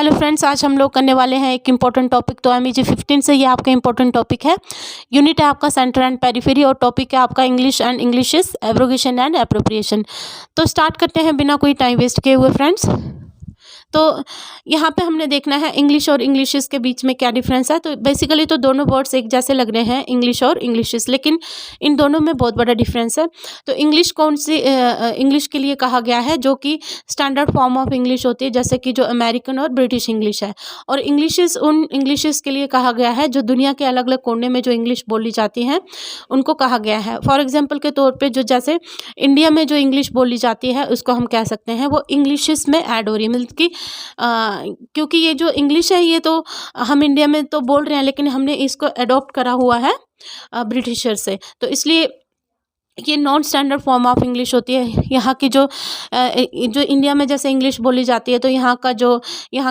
Hello friends, आज हम लोग करने वाले हैं एक इम्पॉर्टेंट टॉपिक। तो MEG 15 से ये आपका इम्पॉर्टेंट टॉपिक है। यूनिट है आपका सेंटर एंड पेरिफेरी और टॉपिक है आपका English and Englishes, abrogation and appropriation. तो स्टार्ट करते हैं बिना कोई टाइम वेस्ट किए हुए फ्रेंड्स। तो यहाँ पे हमने देखना है इंग्लिश और इंग्लिशेस के बीच में क्या डिफरेंस है। तो बेसिकली तो दोनों वर्ड्स एक जैसे लग रहे हैं, इंग्लिश और इंग्लिशेस, लेकिन इन दोनों में बहुत बड़ा डिफरेंस है। तो इंग्लिश कौन सी इंग्लिश के लिए कहा गया है, जो कि स्टैंडर्ड फॉर्म ऑफ इंग्लिश होती है, जैसे कि जो अमेरिकन और ब्रिटिश इंग्लिश है। और इंग्लिशेस उन इंग्लिशेस के लिए कहा गया है जो दुनिया के अलग अलग कोने में जो इंग्लिश बोली जाती हैं उनको कहा गया है। फॉर एग्जाम्पल के तौर पर जो जैसे इंडिया में जो इंग्लिश बोली जाती है उसको हम कह सकते हैं वो इंग्लिशेस में ऐड हो रही है, मतलब कि क्योंकि ये जो इंग्लिश है ये तो हम इंडिया में तो बोल रहे हैं, लेकिन हमने इसको अडॉप्ट करा हुआ है ब्रिटिशर से, तो इसलिए ये non standard form of English होती है। यहाँ की जो इंडिया में जैसे इंग्लिश बोली जाती है, तो यहाँ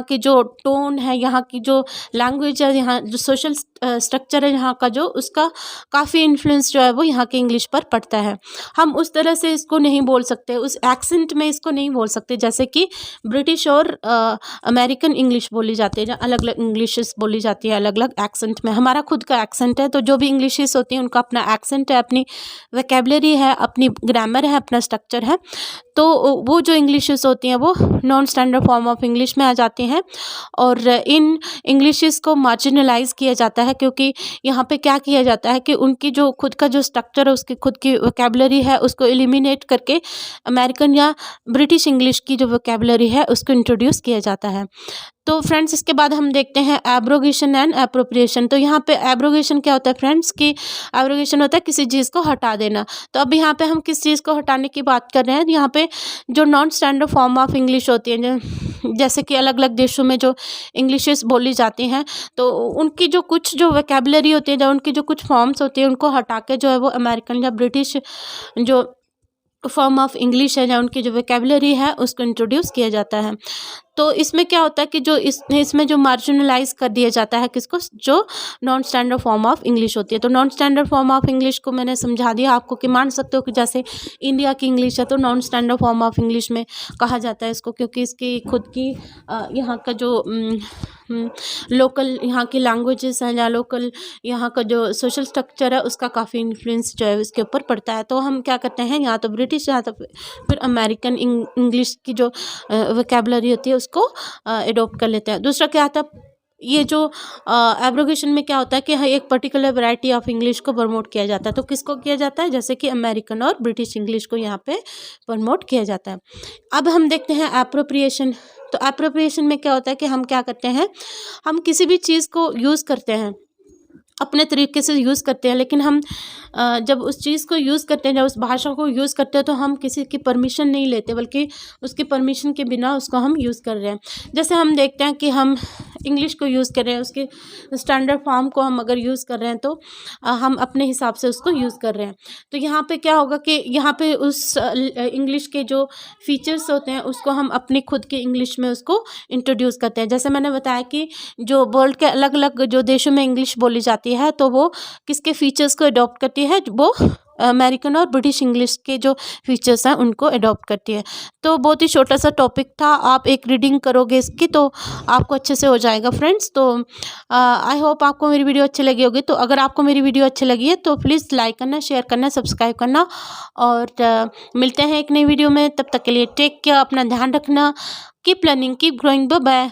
की जो टोन है, यहाँ की जो लैंग्वेज है, यहाँ जो सोशल स्ट्रक्चर है यहाँ का, जो उसका काफ़ी इन्फ्लुएंस जो है वो यहाँ की इंग्लिश पर पड़ता है। हम उस तरह से इसको नहीं बोल सकते, उस एक्सेंट में इसको नहीं बोल सकते जैसे कि ब्रिटिश और अमेरिकन इंग्लिश बोली जाती है, जहाँ अलग अलग इंग्लिशेस बोली जाती है अलग अलग एक्सेंट में। हमारा खुद का एक्सेंट है, तो जो भी इंग्लिशेस होती हैं उनका अपना एक्सेंट है, अपनी वोकैबुलरी है, अपनी ग्रामर है, अपना स्ट्रक्चर है। तो वो जो इंग्लिशेस होती हैं वो non standard form of English में आ जाती हैं। और इन इंग्लिशेस को मार्जिनलाइज किया जाता है, क्योंकि यहाँ पे क्या किया जाता है कि उनकी जो खुद का जो स्ट्रक्चर है, उसकी खुद की वोकैबुलरी है, उसको एलिमिनेट करके अमेरिकन या ब्रिटिश इंग्लिश की जो वोकैबुलरी है उसको इंट्रोड्यूस किया जाता है। तो फ्रेंड्स, इसके बाद हम देखते हैं एब्रोगेशन एंड एप्रोप्रिएशन। तो यहाँ पे एब्रोगेशन क्या होता है फ्रेंड्स, कि एब्रोगेशन होता है किसी चीज़ को हटा देना। तो अब यहाँ पे हम किस चीज़ को हटाने की बात कर रहे हैं। यहाँ पे जो non standard form of English होती है, जैसे कि अलग अलग देशों में जो इंग्लिशेस बोली जाती हैं, तो उनकी जो कुछ जो वोकैबुलरी होती है, जो उनकी जो कुछ फॉर्म्स होती है, उनको हटा के जो है वो अमेरिकन या ब्रिटिश जो फॉर्म ऑफ इंग्लिश है या उनकी जो वोकैबुलरी है उसको इंट्रोड्यूस किया जाता है। तो इसमें क्या होता है कि जो इसमें जो मार्जिनलाइज कर दिया जाता है किसको, जो non standard form of English होती है। तो non standard form of English को मैंने समझा दिया आपको कि मान सकते हो कि जैसे इंडिया की इंग्लिश है तो non standard form of English में कहा जाता है इसको, क्योंकि इसकी खुद की यहाँ का जो लोकल यहाँ की लैंग्वेजेस हैं या लोकल यहाँ का जो सोशल स्ट्रक्चर है उसका काफ़ी इन्फ्लुएंस जो है इसके ऊपर पड़ता है। तो हम क्या करते हैं, यहाँ तो ब्रिटिश या तो फिर अमेरिकन इंग्लिश की जो वोकैबुलरी होती है उसको एडॉप्ट कर लेते हैं। दूसरा क्या आता है, ये जो एब्रोगेशन में क्या होता है कि एक पर्टिकुलर वैरायटी ऑफ इंग्लिश को प्रमोट किया जाता है। तो किसको किया जाता है, जैसे कि अमेरिकन और ब्रिटिश इंग्लिश को यहाँ पे प्रमोट किया जाता है। अब हम देखते हैं एप्रोप्रिएशन। तो एप्रोप्रिएशन में क्या होता है कि हम क्या करते हैं, हम किसी भी चीज़ को यूज़ करते हैं, अपने तरीके से यूज़ करते हैं, लेकिन हम जब उस चीज़ को यूज़ करते हैं, जब उस भाषा को यूज़ करते हैं, तो हम किसी की परमिशन नहीं लेते, बल्कि उसकी परमिशन के बिना उसको हम यूज़ कर रहे हैं। जैसे हम देखते हैं कि हम इंग्लिश को यूज़ कर रहे हैं, उसके स्टैंडर्ड फॉर्म को हम अगर यूज़ कर रहे हैं तो हम अपने हिसाब से उसको यूज़ कर रहे हैं। तो यहाँ पे क्या होगा कि यहाँ पे उस इंग्लिश के जो फीचर्स होते हैं उसको हम अपनी खुद की इंग्लिश में उसको इंट्रोड्यूस करते हैं। जैसे मैंने बताया कि जो वर्ल्ड के अलग अलग जो देशों में इंग्लिश बोली जाती है, तो वो किसके फीचर्स को अडॉप्ट करती है, वो अमेरिकन और ब्रिटिश इंग्लिश के जो फीचर्स हैं उनको अडॉप्ट करती है। तो बहुत ही छोटा सा टॉपिक था, आप एक रीडिंग करोगे इसकी तो आपको अच्छे से हो जाएगा फ्रेंड्स। तो आई होप आपको मेरी वीडियो अच्छी लगी होगी। तो अगर आपको मेरी वीडियो अच्छी लगी है तो प्लीज़ लाइक करना, शेयर करना, सब्सक्राइब करना, और मिलते हैं एक नई वीडियो में। तब तक के लिए टेक केयर, अपना ध्यान रखना, keep learning, keep growing, bye bye.